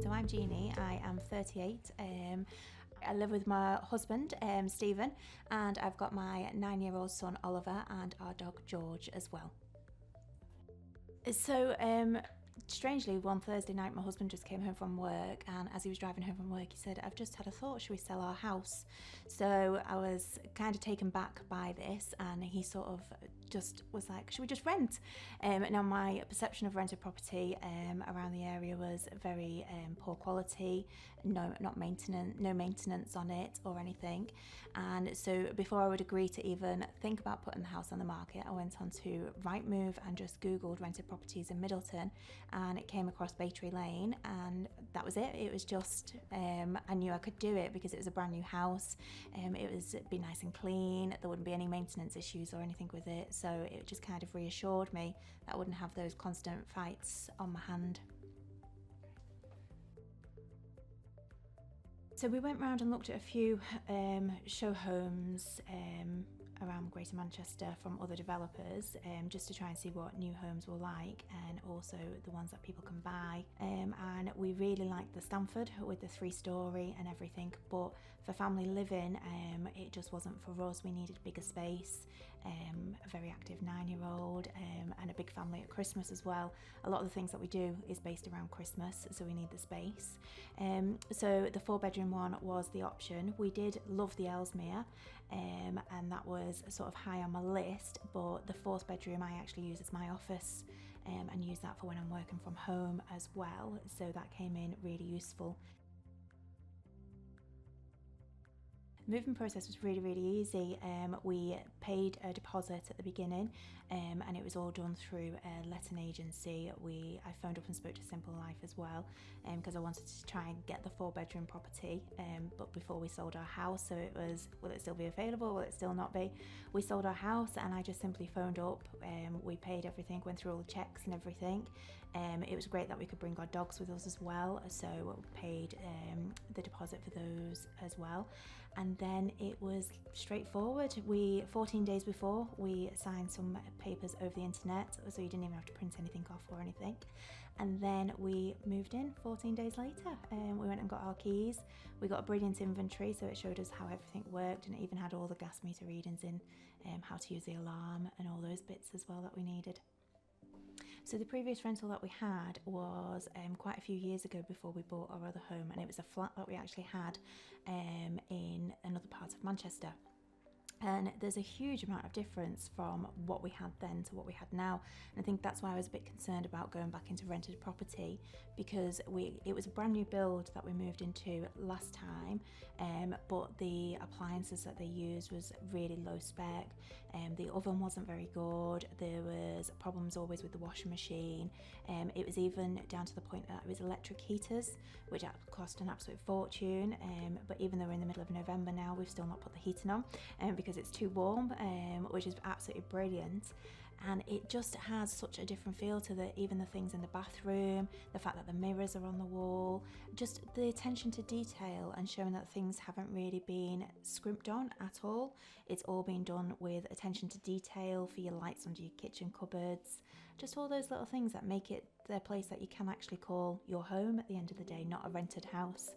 So I'm Jeanie, I am 38. I live with my husband, Stephen, and I've got my 9-year-old son, Oliver, and our dog, George, as well. So, strangely, one Thursday night, my husband just came home from work, and as he was driving home from work, he said, "I've just had a thought, should we sell our house?" So I was kind of taken back by this, and he sort of just was like, "Should we just rent?" Now, my perception of rented property around the area was very poor quality, no maintenance on it or anything. And so before I would agree to even think about putting the house on the market, I went on to Rightmove and just Googled rented properties in Middleton, and it came across Baytree Lane, and that was it. It was just, I knew I could do it because it was a brand new house. It was be nice and clean, there wouldn't be any maintenance issues or anything with it, so it just kind of reassured me that I wouldn't have those constant fights on my hand. So we went round and looked at a few show homes around Greater Manchester from other developers, just to try and see what new homes were like, and also the ones that people can buy. And we really liked the Stamford with the 3-storey and everything, but for family living, it just wasn't for us. We needed bigger space, a very active 9-year-old, and a big family at Christmas as well. A lot of the things that we do is based around Christmas, so we need the space. So the 4-bedroom one was the option. We did love the Ellesmere, and that was sort of high on my list, but the 4th bedroom I actually use as my office, and use that for when I'm working from home as well, so that came in really useful. The moving process was really easy. We paid a deposit at the beginning, and it was all done through a letting agency. I phoned up and spoke to Simple Life as well, because I wanted to try and get the 4-bedroom property, but before we sold our house, so it was, will it still be available, will it still not be? We sold our house, and I just simply phoned up, we paid everything, went through all the checks and everything. It was great that we could bring our dogs with us as well, so we paid the deposit for those as well. And then it was straightforward. 14 days before, we signed some papers over the internet, so you didn't even have to print anything off or anything. And then we moved in 14 days later. We went and got our keys. We got a brilliant inventory, so it showed us how everything worked, and it even had all the gas meter readings in, how to use the alarm and all those bits as well that we needed. So the previous rental that we had was quite a few years ago before we bought our other home, and it was a flat that we actually had in another part of Manchester. And there's a huge amount of difference from what we had then to what we had now. And I think that's why I was a bit concerned about going back into rented property, because it was a brand new build that we moved into last time, but the appliances that they used was really low spec. The oven wasn't very good. There was problems always with the washing machine. It was even down to the point that it was electric heaters, which cost an absolute fortune. But even though we're in the middle of November now, we've still not put the heating on, because it's too warm, which is absolutely brilliant. And it just has such a different feel to even the things in the bathroom, the fact that the mirrors are on the wall, just the attention to detail and showing that things haven't really been scrimped on at all. It's all been done with attention to detail for your lights under your kitchen cupboards, just all those little things that make it the place that you can actually call your home at the end of the day, not a rented house.